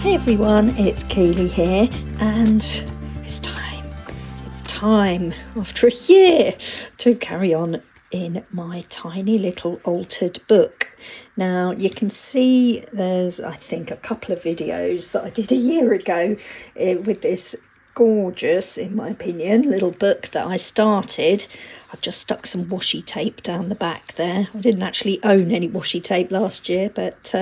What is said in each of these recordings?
Hey everyone, it's Kaylee here, and it's time after a year to carry on in my tiny little altered book. Now you can see there's, I think, a couple of videos that I did a year ago with this gorgeous, in my opinion, little book that I started. I've just stuck some washi tape down the back there. I didn't actually own any washi tape last year, but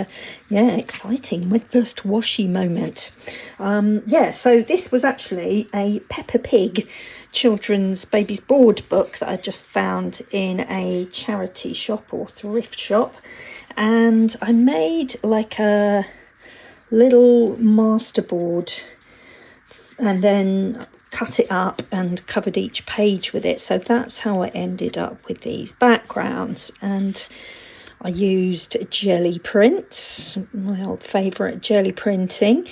yeah, exciting. My first washi moment. So this was actually a Peppa Pig children's baby's board book that I just found in a charity shop or thrift shop. And I made like a little masterboard and then cut it up and covered each page with it. So that's how I ended up with these backgrounds. And I used jelly prints, my old favourite jelly printing.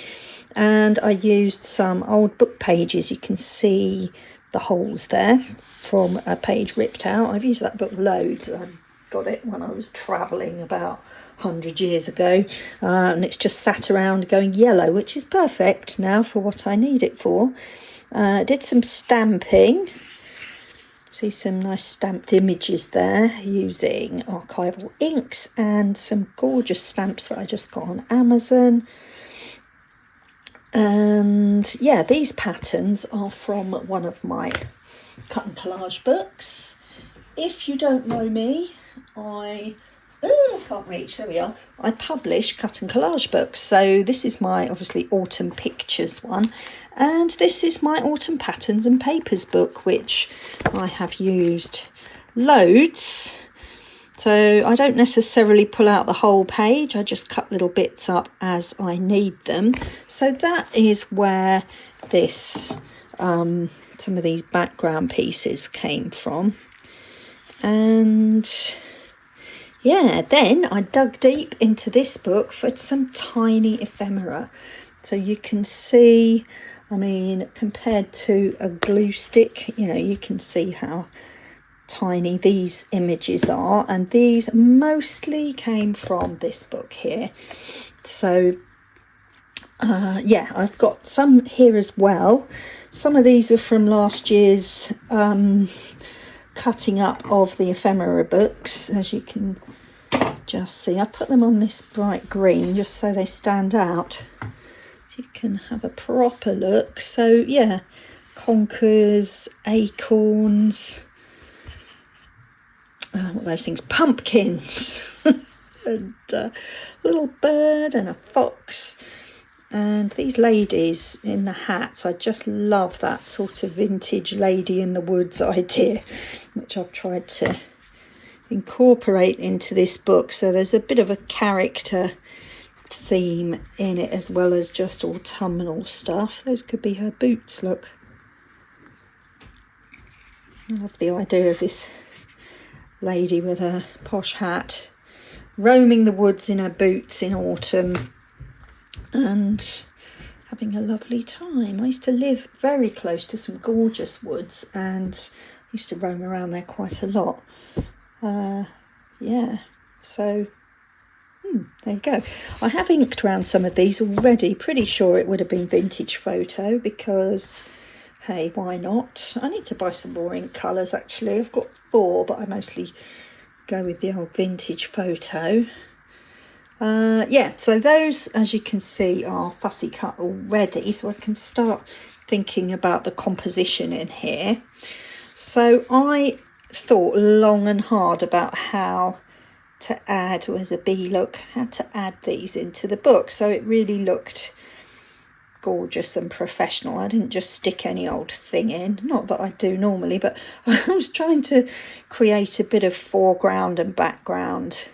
And I used some old book pages. You can see the holes there from a page ripped out. I've used that book loads. I got it when I was travelling about 100 years ago, and it's just sat around going yellow, which is perfect now for what I need it for. Did some stamping. See some nice stamped images there using archival inks and some gorgeous stamps that I just got on Amazon. And yeah, these patterns are from one of my cut and collage books. If you don't know me, I can't reach, there we are. I publish cut and collage books. So this is my, obviously, autumn pictures one. And this is my autumn patterns and papers book, which I have used loads. So I don't necessarily pull out the whole page. I just cut little bits up as I need them. So that is where this, some of these background pieces came from. And yeah, then I dug deep into this book for some tiny ephemera. So you can see, I mean, compared to a glue stick, you know, you can see how tiny these images are. And these mostly came from this book here. So yeah, I've got some here as well. Some of these were from last year's cutting up of the ephemera books, as you can just see. I put them on this bright green just so they stand out, so you can have a proper look. So yeah, conkers, acorns, what are those things, pumpkins, and a little bird and a fox. And these ladies in the hats, I just love that sort of vintage lady in the woods idea, which I've tried to incorporate into this book. So there's a bit of a character theme in it as well as just autumnal stuff. Those could be her boots, look. I love the idea of this lady with a posh hat roaming the woods in her boots in autumn and having a lovely time. I used to live very close to some gorgeous woods and used to roam around there quite a lot. Yeah, so there you go. I have inked around some of these already. Pretty sure it would have been vintage photo because, hey, why not? I need to buy some more ink colours actually. I've got 4, but I mostly go with the old vintage photo. Yeah, so those, as you can see, are fussy cut already, so I can start thinking about the composition in here. So I thought long and hard about how to add, where's a bee, look, how to add these into the book so it really looked gorgeous and professional. I didn't just stick any old thing in, not that I do normally, but I was trying to create a bit of foreground and background,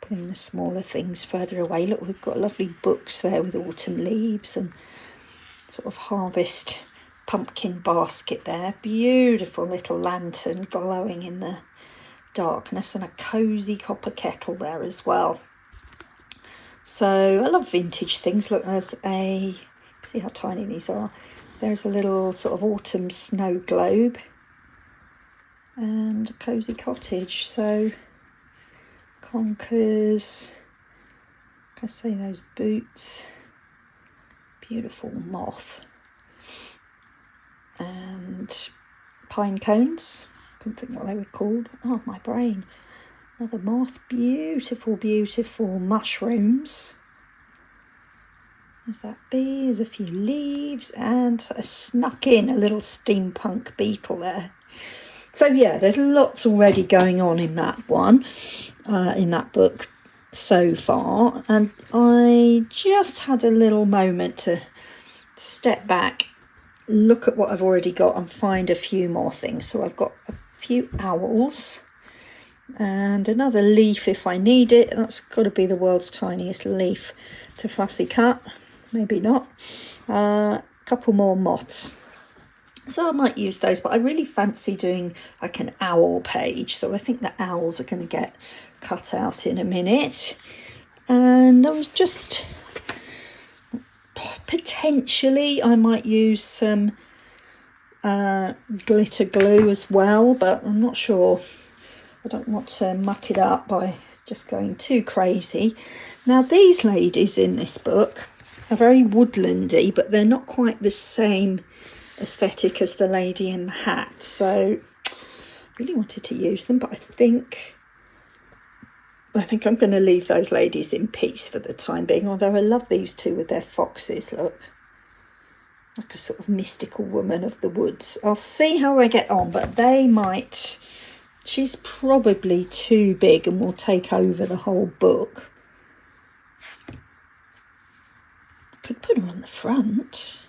putting the smaller things further away. Look, we've got lovely books there with autumn leaves and sort of harvest pumpkin basket there. Beautiful little lantern glowing in the darkness and a cosy copper kettle there as well. So I love vintage things. Look, there's a, see how tiny these are. There's a little sort of autumn snow globe and a cosy cottage. So conkers, like I say, those boots, beautiful moth. And pine cones, couldn't think what they were called. Oh, my brain. Another moth, beautiful, beautiful mushrooms. There's that bee, there's a few leaves, and I snuck in a little steampunk beetle there. So yeah, there's lots already going on in that one, in that book so far. And I just had a little moment to step back, look at what I've already got and find a few more things. So I've got a few owls and another leaf if I need it. That's got to be the world's tiniest leaf to fussy cut. Maybe not. A couple more moths. So I might use those, but I really fancy doing like an owl page. So I think the owls are going to get cut out in a minute. And I was just, potentially I might use some glitter glue as well, but I'm not sure. I don't want to muck it up by just going too crazy. Now these ladies in this book are very woodlandy, but they're not quite the same aesthetic as the lady in the hat. So I really wanted to use them, but I think I'm going to leave those ladies in peace for the time being, although I love these two with their foxes. Look, like a sort of mystical woman of the woods. I'll see how I get on, but they might, she's probably too big and will take over the whole book. Could put her on the front.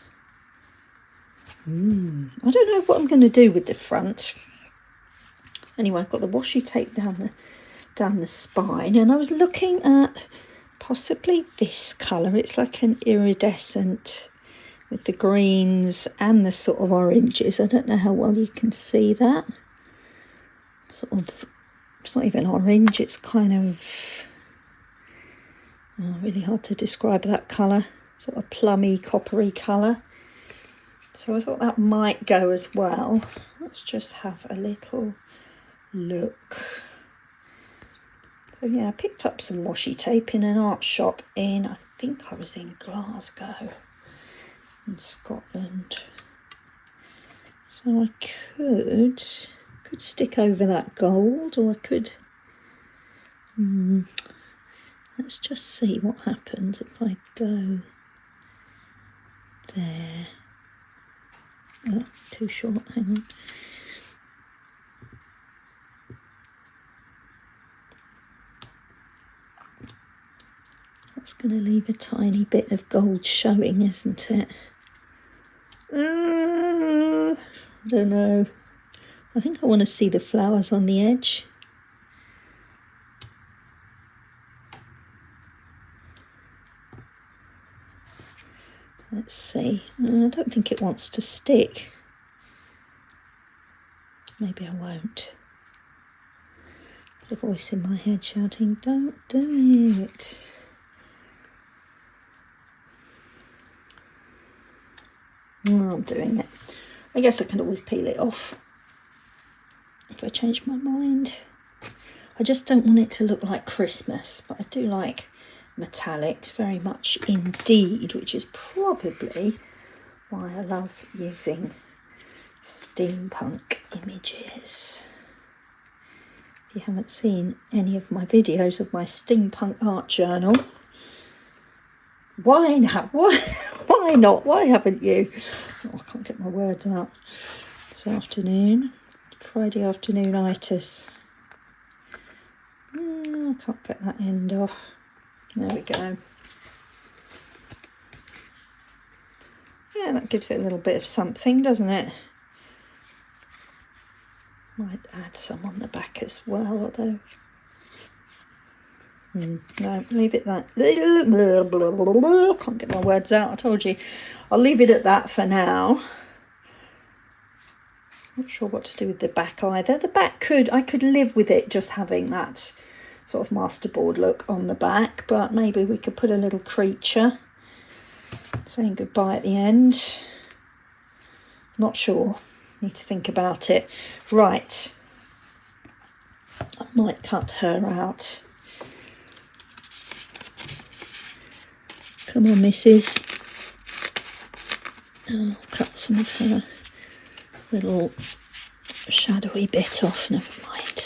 I don't know what I'm going to do with the front. Anyway, I've got the washi tape down the spine, and I was looking at possibly this colour. It's like an iridescent with the greens and the sort of oranges. I don't know how well you can see that. Sort of, it's not even orange. It's kind of really hard to describe that colour. Sort of plummy, coppery colour. So I thought that might go as well. Let's just have a little look. So yeah, I picked up some washi tape in an art shop in, I think I was in Glasgow in Scotland. So I could stick over that gold, or I could, let's just see what happens if I go there. Oh, too short, hang on. That's going to leave a tiny bit of gold showing, isn't it? I don't know. I think I want to see the flowers on the edge. Let's see. I don't think it wants to stick. Maybe I won't. There's a voice in my head shouting, "Don't do it." Oh, I'm doing it. I guess I can always peel it off if I change my mind. I just don't want it to look like Christmas, but I do like metallics very much indeed, which is probably why I love using steampunk images. If you haven't seen any of my videos of my steampunk art journal, why not? Why not? Why haven't you? Oh, I can't get my words out. This afternoon, Friday afternoon-itis. I can't get that end off. There we go. Yeah, that gives it a little bit of something, doesn't it? Might add some on the back as well, although... no, leave it that. Can't get my words out, I told you. I'll leave it at that for now. Not sure what to do with the back either. The back I could live with it just having that sort of masterboard look on the back, but maybe we could put a little creature saying goodbye at the end. Not sure. Need to think about it. Right. I might cut her out. Come on, missus. I'll cut some of her little shadowy bit off, never mind.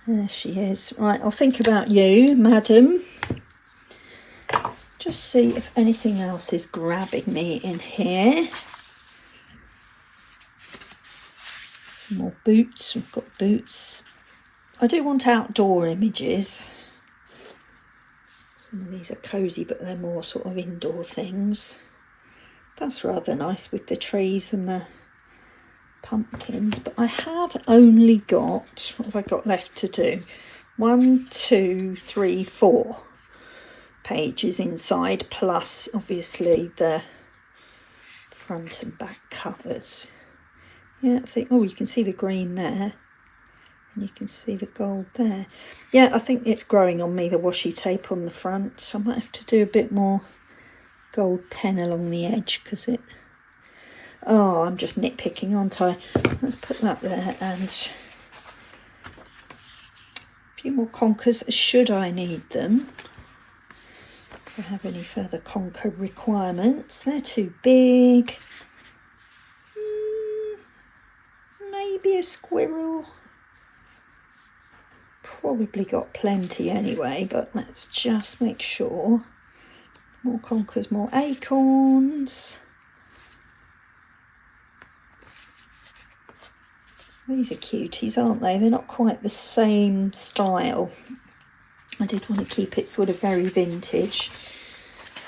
There she is. Right, I'll think about you, madam. Just see if anything else is grabbing me in here. Some more boots. We've got boots. I do want outdoor images. Some of these are cosy, but they're more sort of indoor things. That's rather nice with the trees and the pumpkins, but I have only got, what have I got left to do? 1, 2, 3, 4 pages inside, plus obviously the front and back covers. Yeah, I think, oh, you can see the green there, and you can see the gold there. Yeah, I think it's growing on me, the washi tape on the front, so I might have to do a bit more gold pen along the edge, because it, oh, I'm just nitpicking, aren't I? Let's put that there, and a few more conkers should I need them. If I have any further conker requirements. They're too big. Maybe a squirrel. Probably got plenty anyway, but let's just make sure. More conkers, more acorns. These are cuties, aren't they? They're not quite the same style. I did want to keep it sort of very vintage.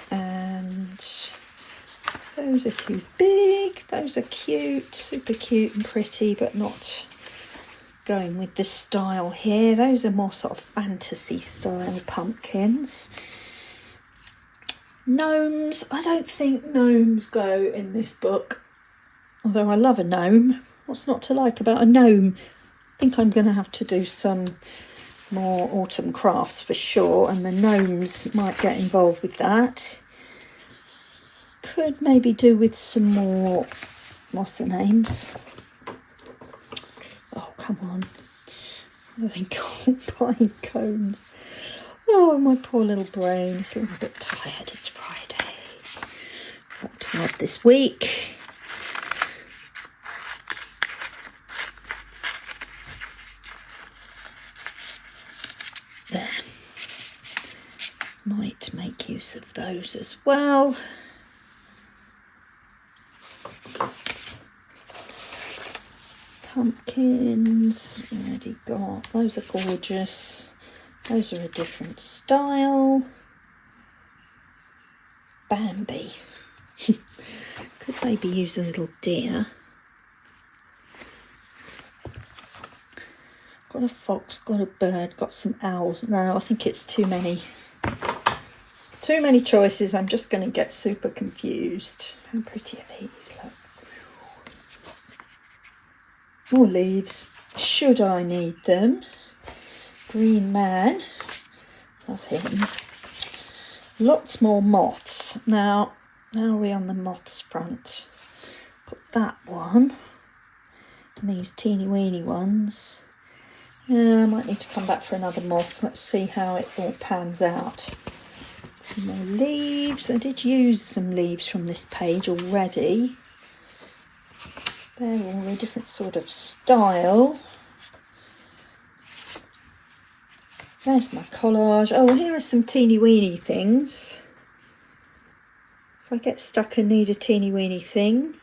And those are too big. Those are cute, super cute and pretty, but not going with the style here. Those are more sort of fantasy style pumpkins. Gnomes. I don't think gnomes go in this book. Although I love a gnome. What's not to like about a gnome? I think I'm going to have to do some more autumn crafts for sure, and the gnomes might get involved with that. Could maybe do with some more, what's the names? Oh, come on. What are they called? Pine cones. Oh, my poor little brain. It's a little bit tired. It's Friday. Worked hard this week. There. Might make use of those as well. Pumpkins, already got. Those are gorgeous. Those are a different style. Bambi. Could maybe use a little deer. Got a fox, got a bird, got some owls. No, I think it's too many. Too many choices. I'm just going to get super confused. How pretty are these? Look. More leaves. Should I need them? Green man. Love him. Lots more moths. Now are we on the moths front? Got that one. And these teeny weeny ones. Yeah, I might need to come back for another moth. Let's see how it all pans out. Some more leaves. I did use some leaves from this page already. They're all a different sort of style. There's my collage. Oh, well, here are some teeny weeny things. If I get stuck and need a teeny weeny thing,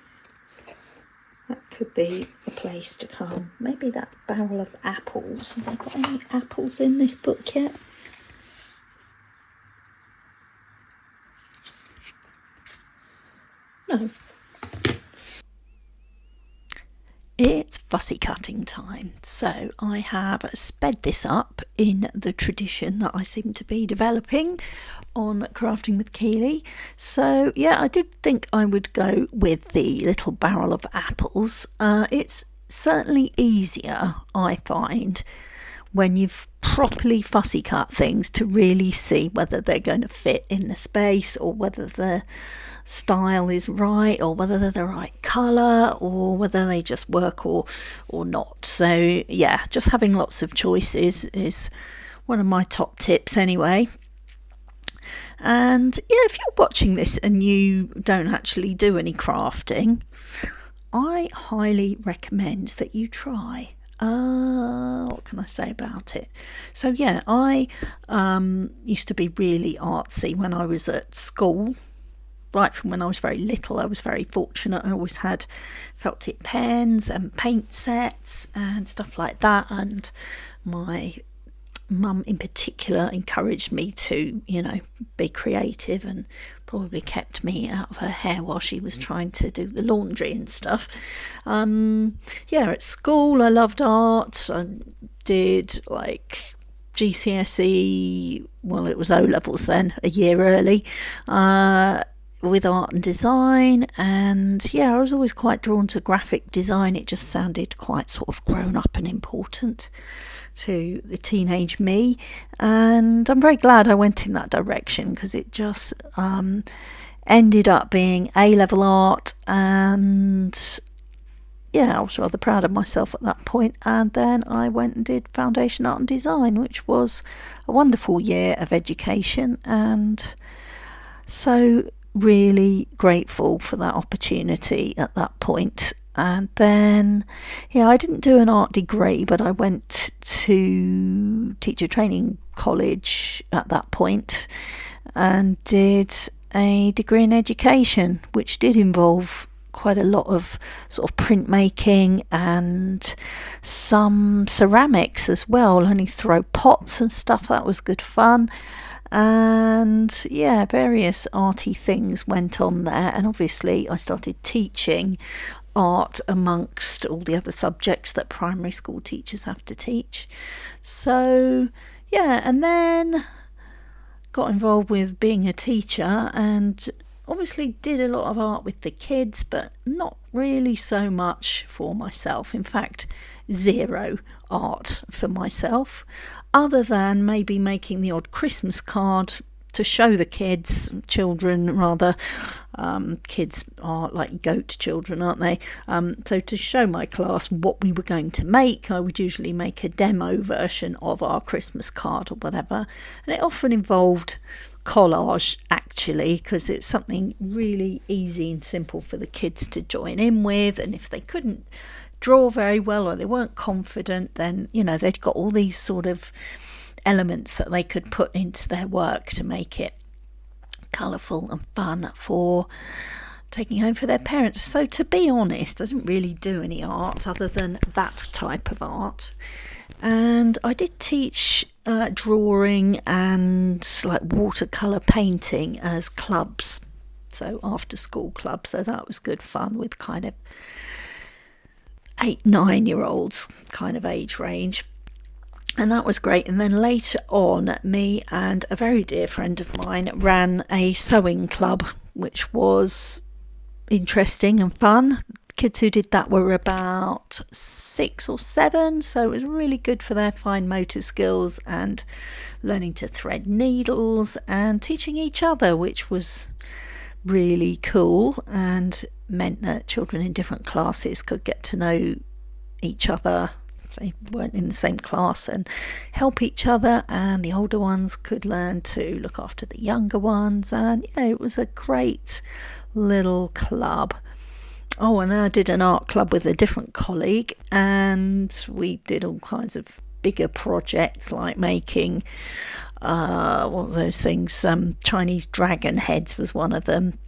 that could be the place to come. Maybe that barrel of apples. Have I got any apples in this book yet? No. It's fussy cutting time, so I have sped this up in the tradition that I seem to be developing on Crafting with Keely. So yeah, I did think I would go with the little barrel of apples. It's certainly easier, I find, when you've properly fussy cut things to really see whether they're going to fit in the space, or whether the style is right, or whether they're the right colour, or whether they just work or not. So yeah, just having lots of choices is one of my top tips anyway. And yeah, if you're watching this and you don't actually do any crafting, I highly recommend that you try. What can I say about it? So yeah, I used to be really artsy when I was at school. Right from when I was very little, I was very fortunate. I always had felt tip pens and paint sets and stuff like that. And my mum in particular encouraged me to, be creative, and probably kept me out of her hair while she was trying to do the laundry and stuff. At school I loved art. I did like GCSE, well, it was O levels then, a year early, with art and design. And I was always quite drawn to graphic design. It just sounded quite sort of grown up and important to the teenage me, and I'm very glad I went in that direction, because it just ended up being A-level art, and I was rather proud of myself at that point. And then I went and did foundation art and design, which was a wonderful year of education, and so really grateful for that opportunity at that point. And then I didn't do an art degree, but I went to teacher training college at that point and did a degree in education, which did involve quite a lot of sort of printmaking and some ceramics as well, learning to throw pots and stuff. That was good fun. And various arty things went on there, and obviously I started teaching art amongst all the other subjects that primary school teachers have to teach. So and then got involved with being a teacher, and obviously did a lot of art with the kids, but not really so much for myself. In fact, zero art for myself, other than maybe making the odd Christmas card to show the children rather. Kids are like goat children, aren't they? So to show my class what we were going to make, I would usually make a demo version of our Christmas card or whatever. And it often involved collage, actually, because it's something really easy and simple for the kids to join in with. And if they couldn't draw very well, or they weren't confident, then they'd got all these sort of elements that they could put into their work to make it colourful and fun for taking home for their parents. So to be honest, I didn't really do any art other than that type of art. And I did teach drawing and like watercolour painting as clubs, so after school clubs. So that was good fun with kind of 8-9-year-olds kind of age range. And that was great. And then later on, me and a very dear friend of mine ran a sewing club, which was interesting and fun. Kids who did that were about 6 or 7, so it was really good for their fine motor skills and learning to thread needles and teaching each other, which was really cool and meant that children in different classes could get to know each other. They weren't in the same class, and help each other, and the older ones could learn to look after the younger ones. And it was a great little club. Oh, and I did an art club with a different colleague, and we did all kinds of bigger projects, like making what was those things, Chinese dragon heads was one of them.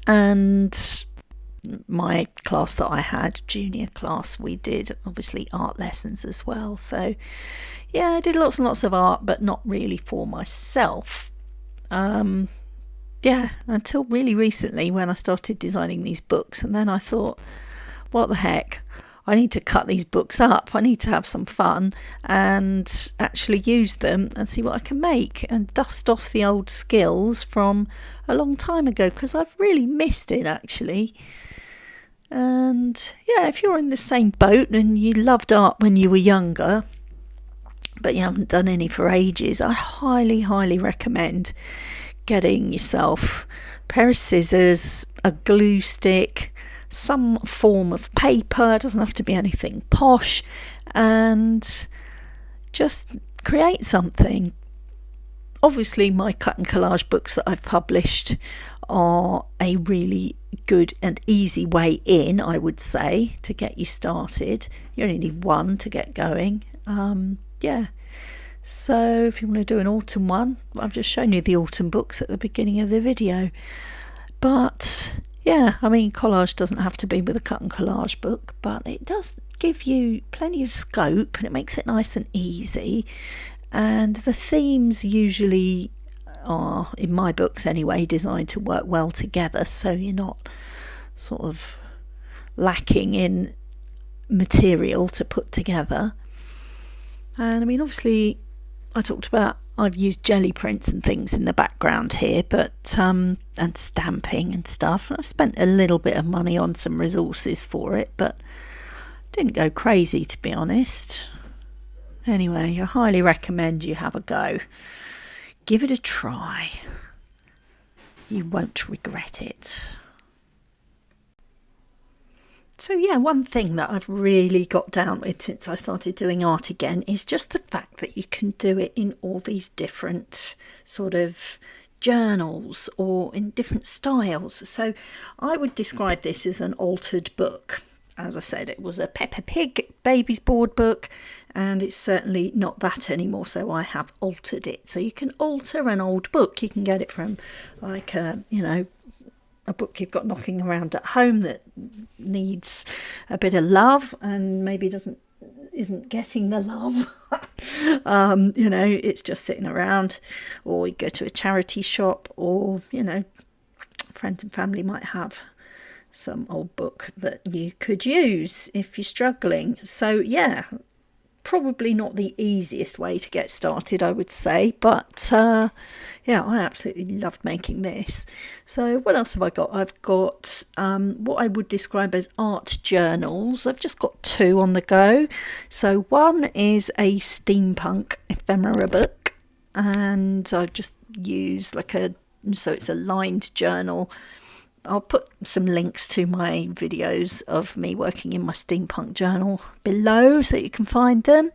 And my class that I had, junior class, we did obviously art lessons as well. So I did lots and lots of art, but not really for myself. Until really recently, when I started designing these books, and then I thought, what the heck, I need to cut these books up. I need to have some fun and actually use them and see what I can make and dust off the old skills from a long time ago, because I've really missed it, actually. And if you're in the same boat and you loved art when you were younger, but you haven't done any for ages, I highly, highly recommend getting yourself a pair of scissors, a glue stick, some form of paper. It doesn't have to be anything posh, and just create something. obviously my cut and collage books that I've published are a really good and easy way in, I would say, to get you started. You only need one to get going. Yeah. So if you want to do an autumn one, I've just shown you the autumn books at the beginning of the video. But yeah, I mean, collage doesn't have to be with a cut and collage book, but it does give you plenty of scope and it makes it nice and easy. And the themes usually are, in my books anyway, designed to work well together, so you're not sort of lacking in material to put together. And I mean, obviously I talked about I've used jelly prints and things in the background here, but and stamping and stuff. I've spent a little bit of money on some resources for it, but didn't go crazy, to be honest. Anyway, I highly recommend you have a go. Give it a try. You won't regret it. So yeah, one thing that I've really got down with since I started doing art again is just the fact that you can do it in all these different sort of journals or in different styles. So I would describe this as an altered book. As I said, it was a Peppa Pig baby's board book, and it's certainly not that anymore, so I have altered it. So you can alter an old book. You can get it from like a book you've got knocking around at home that needs a bit of love and maybe isn't getting the love. It's just sitting around, or you go to a charity shop, or friends and family might have some old book that you could use if you're struggling. So yeah, probably not the easiest way to get started, I would say, but yeah, I absolutely loved making this. So what else have I got? I've got what I would describe as art journals. I've just got two on the go. So one is a steampunk ephemera book, and I've just used so it's a lined journal. I'll put some links to my videos of me working in my steampunk journal below so you can find them.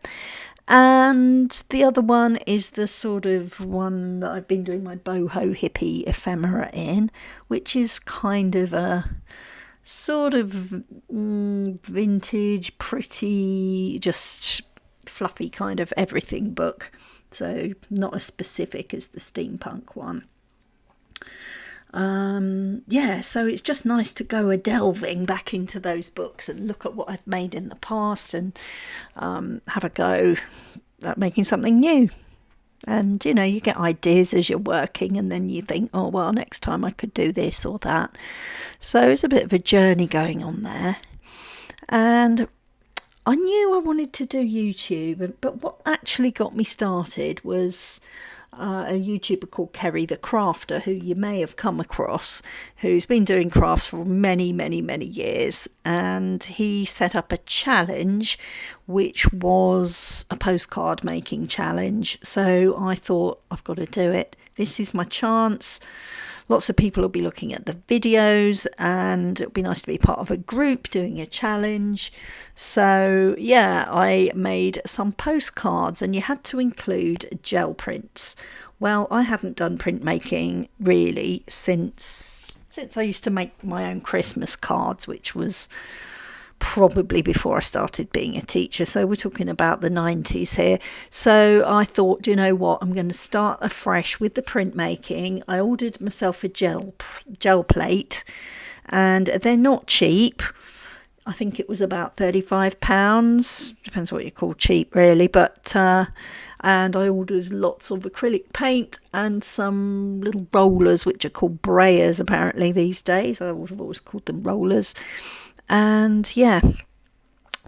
And the other one is the sort of one that I've been doing my boho hippie ephemera in, which is kind of a sort of vintage, pretty, just fluffy kind of everything book. So not as specific as the steampunk one. So it's just nice to go delving back into those books and look at what I've made in the past and have a go at making something new. And you get ideas as you're working, and then you think, oh well, next time I could do this or that. So it's a bit of a journey going on there. And I knew I wanted to do YouTube, but what actually got me started was a YouTuber called Kerry the Crafter, who you may have come across, who's been doing crafts for many, many, many years. And he set up a challenge, which was a postcard making challenge. So I thought, I've got to do it. This is my chance. Lots of people will be looking at the videos, and it'll be nice to be part of a group doing a challenge. So yeah, I made some postcards, and you had to include gel prints. Well, I haven't done printmaking really since I used to make my own Christmas cards, which was probably before I started being a teacher. So we're talking about the 90s here. So I thought, you know what, I'm going to start afresh with the printmaking. I ordered myself a gel plate, and they're not cheap. I think it was about £35. Depends what you call cheap, really. But and I ordered lots of acrylic paint and some little rollers, which are called brayers apparently these days. I would have always called them rollers. And yeah,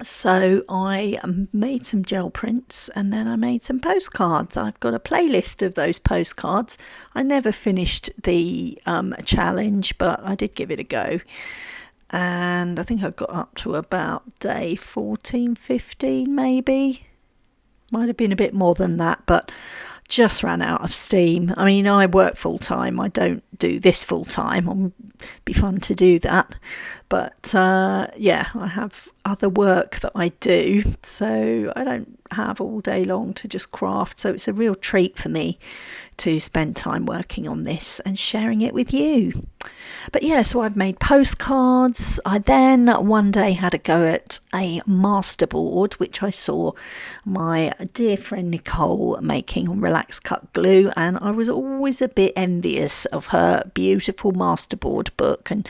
so I made some gel prints, and then I made some postcards. I've got a playlist of those postcards. I never finished the challenge, but I did give it a go. And I think I got up to about day 14, 15 maybe. Might have been a bit more than that, but just ran out of steam. I mean, I work full time. I don't do this full time. It'll be fun to do that. But yeah, I have other work that I do, so I don't have all day long to just craft. So it's a real treat for me to spend time working on this and sharing it with you. But yeah, so I've made postcards. I then one day had a go at a masterboard, which I saw my dear friend Nicole making on relax cut glue, and I was always a bit envious of her beautiful masterboard book and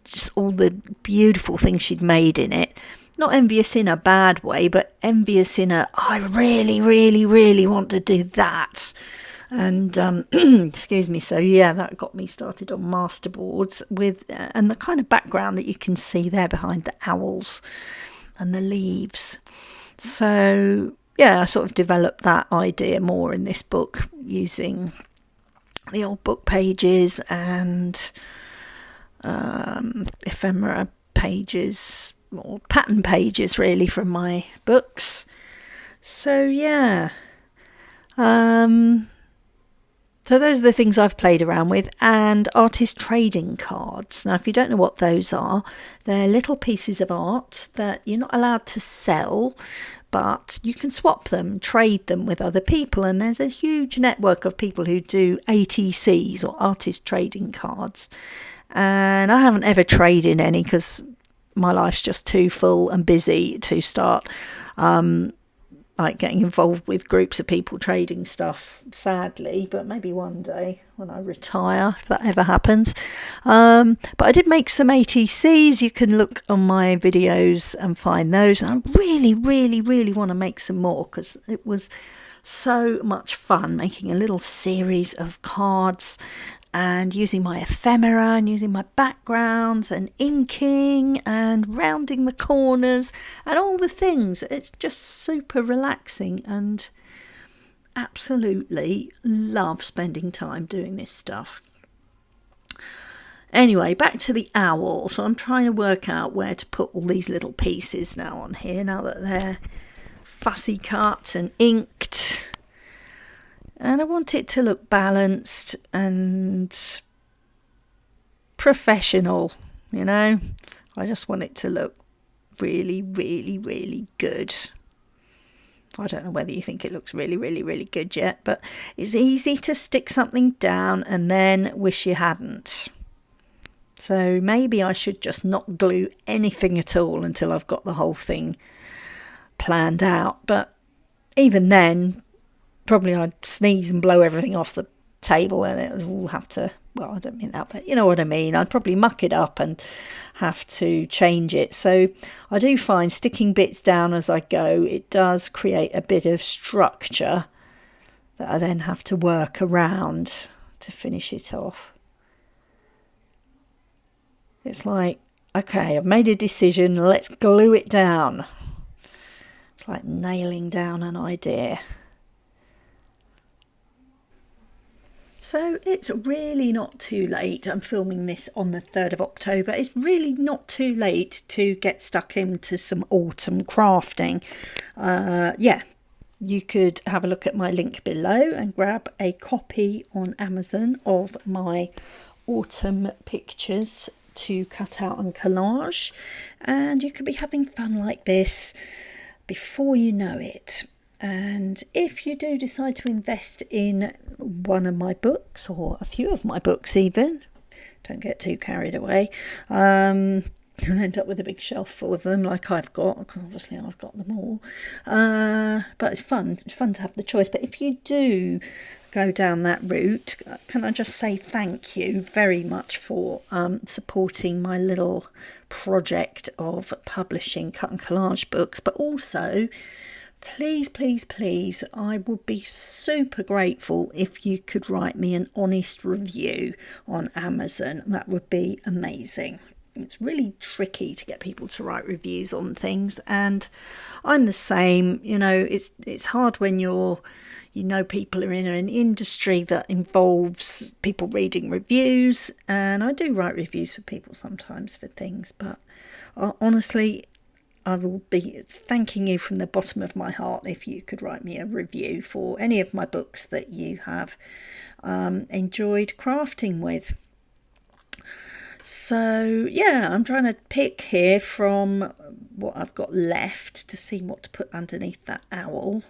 just all the beautiful things she'd made in it. Not envious in a bad way, but envious in a, I really, really, really want to do that. And excuse me, so yeah, that got me started on masterboards with and the kind of background that you can see there behind the owls and the leaves. So yeah, I sort of developed that idea more in this book using the old book pages and ephemera pages, or pattern pages really, from my books. So yeah, so those are the things I've played around with. And artist trading cards. Now, if you don't know what those are, they're little pieces of art that you're not allowed to sell, but you can swap them, trade them with other people. And there's a huge network of people who do ATCs, or artist trading cards. And I haven't ever traded any because my life's just too full and busy to start like getting involved with groups of people trading stuff, sadly. But maybe one day when I retire, if that ever happens. But I did make some ATCs. You can look on my videos and find those. And I really, really, really want to make some more because it was so much fun making a little series of cards and using my ephemera and using my backgrounds and inking and rounding the corners and all the things. It's just super relaxing, and absolutely love spending time doing this stuff. Anyway, back to the owl. So I'm trying to work out where to put all these little pieces now on here, now that they're fussy cut and inked. And I want it to look balanced and professional, you know. I just want it to look really, really, really good. I don't know whether you think it looks really, really, really good yet, but it's easy to stick something down and then wish you hadn't. So maybe I should just not glue anything at all until I've got the whole thing planned out. But even then, probably I'd sneeze and blow everything off the table and it would all have to, well, I don't mean that, but you know what I mean. I'd probably muck it up and have to change it. So I do find sticking bits down as I go, it does create a bit of structure that I then have to work around to finish it off. It's like, okay, I've made a decision, let's glue it down. It's like nailing down an idea. So it's really not too late. I'm filming this on the 3rd of October. It's really not too late to get stuck into some autumn crafting. Yeah, you could have a look at my link below and grab a copy on Amazon of my autumn pictures to cut out on collage. And you could be having fun like this before you know it. And if you do decide to invest in one of my books, or a few of my books even, don't get too carried away, and end up with a big shelf full of them like I've got, because obviously I've got them all. But it's fun to have the choice. But if you do go down that route, can I just say thank you very much for supporting my little project of publishing cut and collage books, but also please, please, please, I would be super grateful if you could write me an honest review on Amazon. That would be amazing. It's really tricky to get people to write reviews on things, and I'm the same. You know, it's hard when people are in an industry that involves people reading reviews, and I do write reviews for people sometimes for things, but honestly, I will be thanking you from the bottom of my heart if you could write me a review for any of my books that you have enjoyed crafting with. So yeah, I'm trying to pick here from what I've got left to see what to put underneath that owl.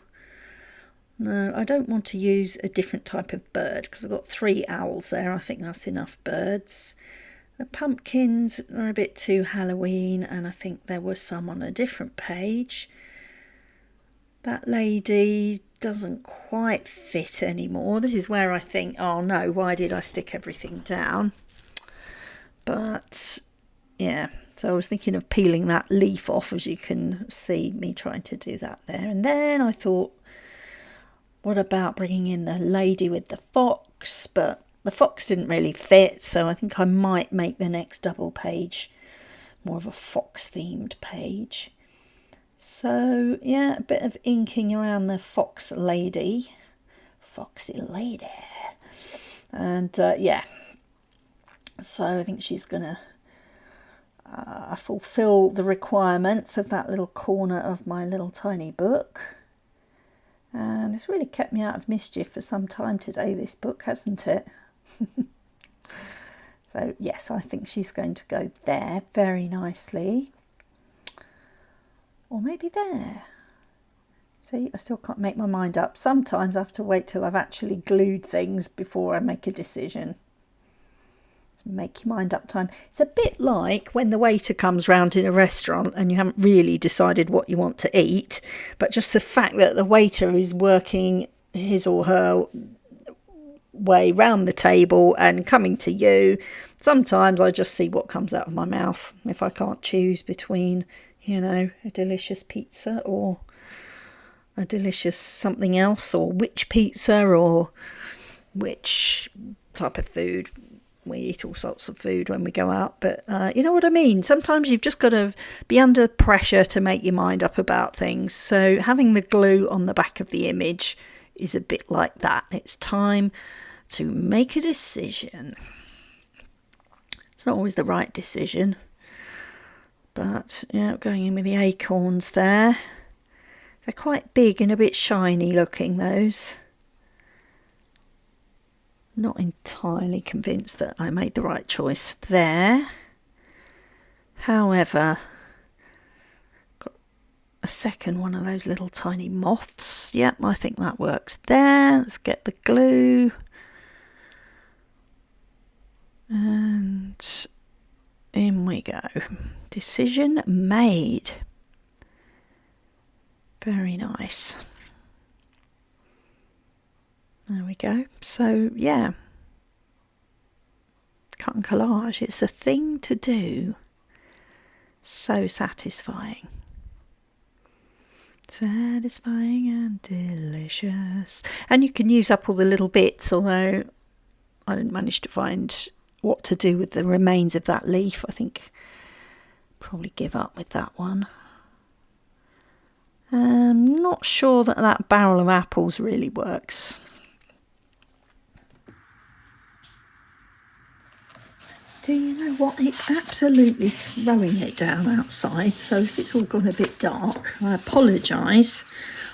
No, I don't want to use a different type of bird because I've got 3 owls there. I think that's enough birds. The pumpkins are a bit too Halloween, and I think there was some on a different page. That lady doesn't quite fit anymore. This is where I think, oh no, why did I stick everything down? But yeah, so I was thinking of peeling that leaf off, as you can see me trying to do that there. And then I thought, what about bringing in the lady with the fox? But the fox didn't really fit, so I think I might make the next double page more of a fox themed page. So yeah, a bit of inking around the foxy lady, and yeah, so I think she's gonna fulfill the requirements of that little corner of my little tiny book. And it's really kept me out of mischief for some time today, this book, hasn't it? So yes, I think she's going to go there very nicely. Or maybe there. See, I still can't make my mind up. Sometimes I have to wait till I've actually glued things before I make a decision. Make your mind up time. It's a bit like when the waiter comes round in a restaurant and you haven't really decided what you want to eat, but just the fact that the waiter is working his or her way round the table and coming to you. Sometimes I just see what comes out of my mouth if I can't choose between, a delicious pizza or a delicious something else, or which pizza or which type of food. We eat all sorts of food when we go out, but you know what I mean? Sometimes you've just got to be under pressure to make your mind up about things. So having the glue on the back of the image is a bit like that. It's time to make a decision. It's not always the right decision, but yeah, going in with the acorns there. They're quite big and a bit shiny looking, those. Not entirely convinced that I made the right choice there. However, got a second one of those little tiny moths. Yep, I think that works there. Let's get the glue. And in we go. Decision made. Very nice. There we go. So yeah, cut and collage, it's a thing to do. So satisfying. Satisfying and delicious. And you can use up all the little bits, although I didn't manage to find what to do with the remains of that leaf. I think probably give up with that one. I'm not sure that barrel of apples really works. Do you know what? It's absolutely throwing it down outside, so if it's all gone a bit dark, I apologise.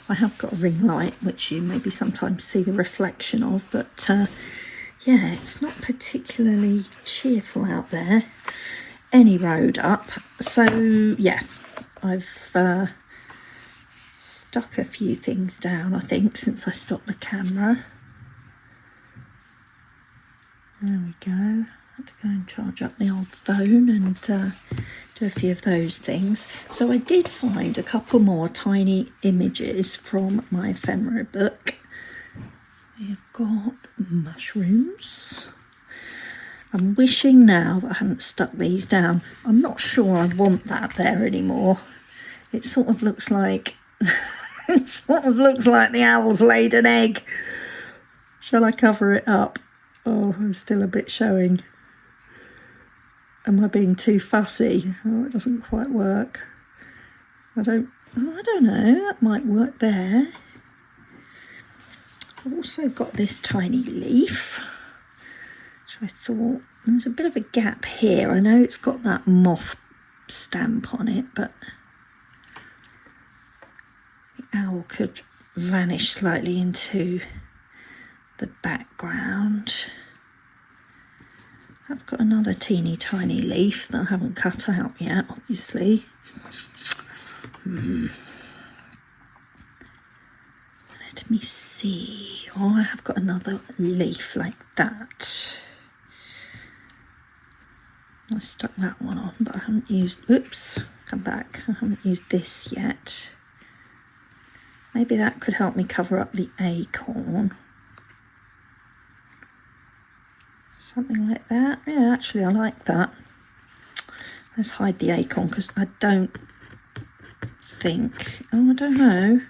I have got a ring light, which you maybe sometimes see the reflection of, but yeah, it's not particularly cheerful out there. Any road up. So yeah, I've stuck a few things down, I think, since I stopped the camera. There we go. I had to go and charge up the old phone and do a few of those things. So I did find a couple more tiny images from my ephemera book. We've got mushrooms. I'm wishing now that I hadn't stuck these down. I'm not sure I want that there anymore. It sort of looks like the owl's laid an egg. Shall I cover it up? Oh, it's still a bit showing. Am I being too fussy? Oh, it doesn't quite work. I don't know. That might work there. I've also got this tiny leaf, which I thought, there's a bit of a gap here. I know it's got that moth stamp on it, but the owl could vanish slightly into the background. I've got another teeny tiny leaf that I haven't cut out yet, obviously. Let me see. Oh, I have got another leaf like that. I stuck that one on, but I haven't used, oops, come back. I haven't used this yet. Maybe that could help me cover up the acorn. Something like that. Yeah, actually I like that. Let's hide the acorn because I don't think, oh, I don't know.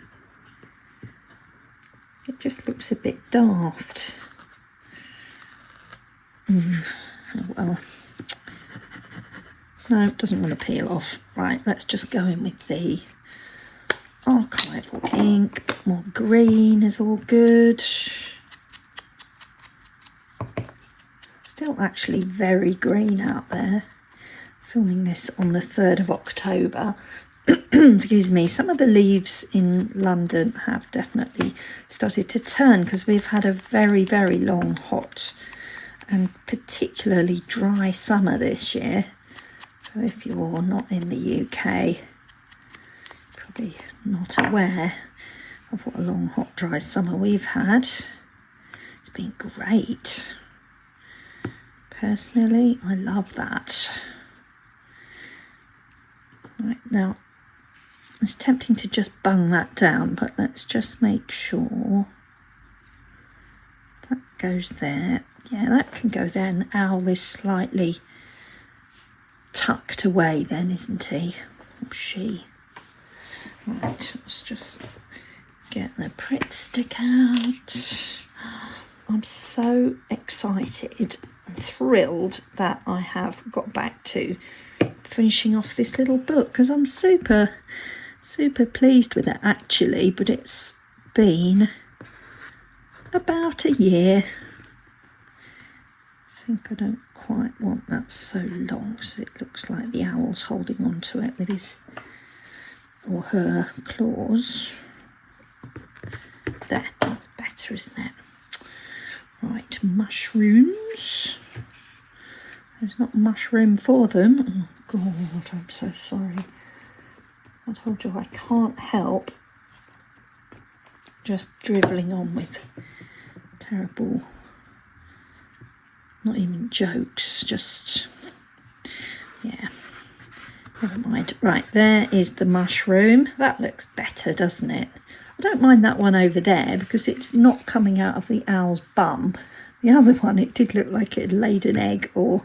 It just looks a bit daft. Oh well. No, it doesn't want to peel off. Right, let's just go in with the archival ink. More green is all good. Still actually very green out there. Filming this on the 3rd of October. Excuse me, some of the leaves in London have definitely started to turn because we've had a very, very long, hot and particularly dry summer this year. So if you're not in the UK, probably not aware of what a long, hot, dry summer we've had. It's been great. Personally, I love that. Right, now, it's tempting to just bung that down, but let's just make sure that goes there. Yeah, that can go there, and the owl is slightly tucked away then, isn't he? Or she. Right, let's just get the Pritt stick out. I'm so excited and thrilled that I have got back to finishing off this little book because I'm super pleased with it actually, but it's been about a year. I think I don't quite want that so long because it looks like the owl's holding on to it with his or her claws. There, that's better, isn't it? Right, mushrooms. There's not mushroom for them. Oh God, I'm so sorry. I told you I can't help just drivelling on with terrible, not even jokes, just, yeah, never mind. Right, there is the mushroom. That looks better, doesn't it? I don't mind that one over there because it's not coming out of the owl's bum. The other one, it did look like it had laid an egg or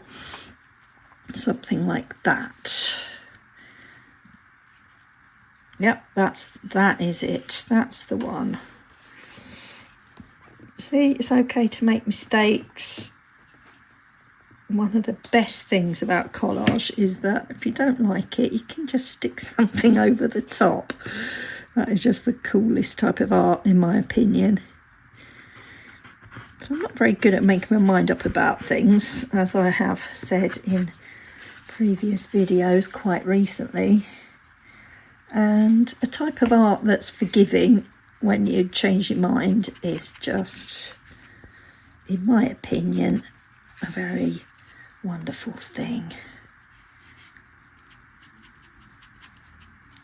something like that. Yep, that is it. That's the one. See, it's okay to make mistakes. One of the best things about collage is that if you don't like it, you can just stick something over the top. That is just the coolest type of art, in my opinion. So I'm not very good at making my mind up about things, as I have said in previous videos quite recently. And a type of art that's forgiving when you change your mind is just, in my opinion, a very wonderful thing.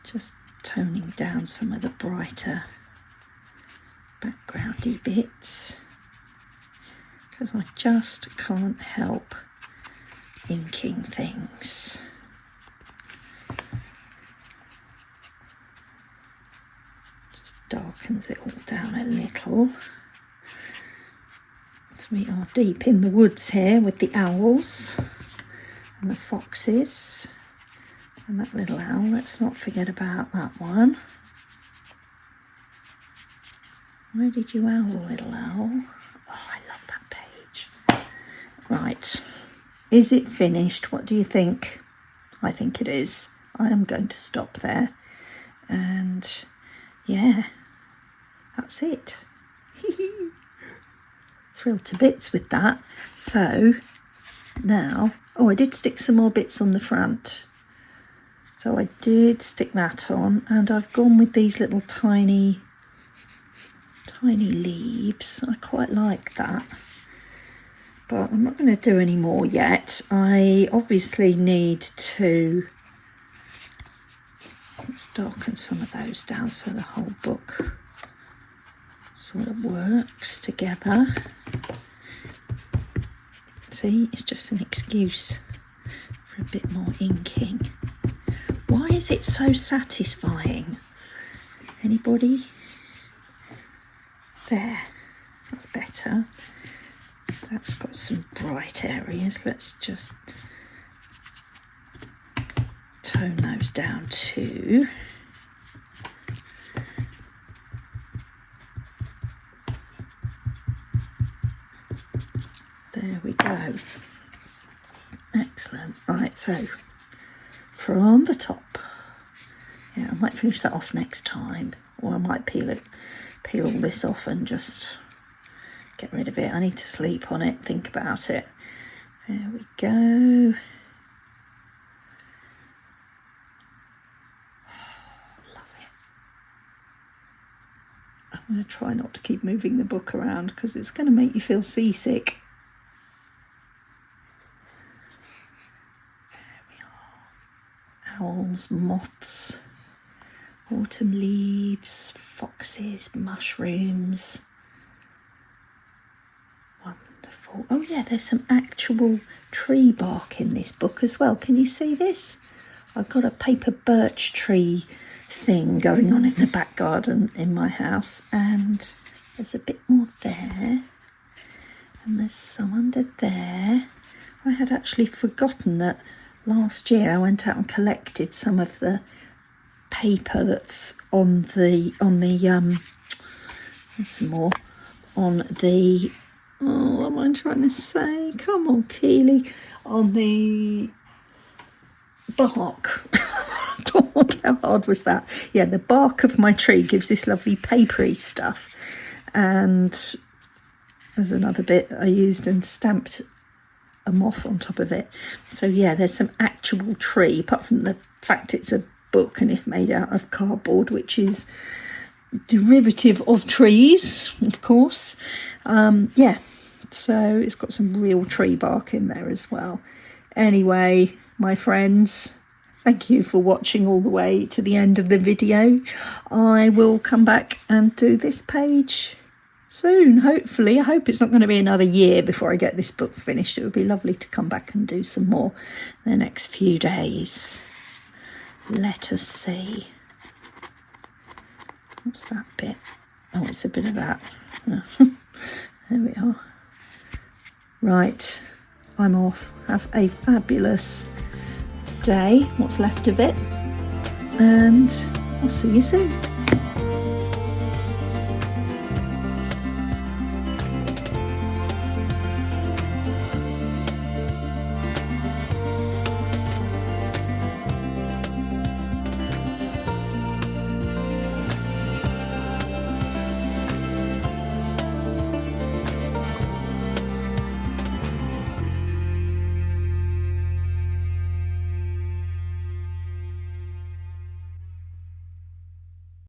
Just toning down some of the brighter backgroundy bits because I just can't help inking things. Just darkens it all down a little. So we are deep in the woods here with the owls and the foxes and that little owl. Let's not forget about that one. Where did you owl, little owl? Oh, I love that page. Right, is it finished? What do you think? I think it is. I am going to stop there. And yeah, that's it. Thrilled to bits with that. So now, oh, I did stick some more bits on the front. So I did stick that on, and I've gone with these little tiny leaves. I quite like that. but I'm not going to do any more yet. I obviously need to darken some of those down so the whole book sort of works together. See, it's just an excuse for a bit more inking. Why is it so satisfying? Anybody? There, that's better. That's got some bright areas. Let's just tone those down too. There we go. Excellent. Right, so from the top. Yeah, I might finish that off next time, or I might peel all this off and just get rid of it. I need to sleep on it, think about it. There we go. Love it. I'm going to try not to keep moving the book around because it's going to make you feel seasick. There we are. Owls, moths, autumn leaves, foxes, mushrooms. Wonderful. Oh yeah, there's some actual tree bark in this book as well. Can you see this? I've got a paper birch tree thing going on in the back garden in my house, and there's a bit more there, and there's some under there. I had actually forgotten that last year I went out and collected some of the paper that's on the there's some more on the, oh, what am I trying to say? Come on, Keely. On the bark. God, how hard was that? Yeah, the bark of my tree gives this lovely papery stuff. And there's another bit I used and stamped a moth on top of it. So yeah, there's some actual tree, apart from the fact it's a book and it's made out of cardboard, which is derivative of trees, of course. Yeah, so it's got some real tree bark in there as well. Anyway, my friends, thank you for watching all the way to the end of the video. I will come back and do this page soon, hopefully. I hope it's not going to be another year before I get this book finished. It would be lovely to come back and do some more in the next few days. Let us see. What's that bit? Oh, it's a bit of that. There we are. Right, I'm off. Have a fabulous day, what's left of it, and I'll see you soon.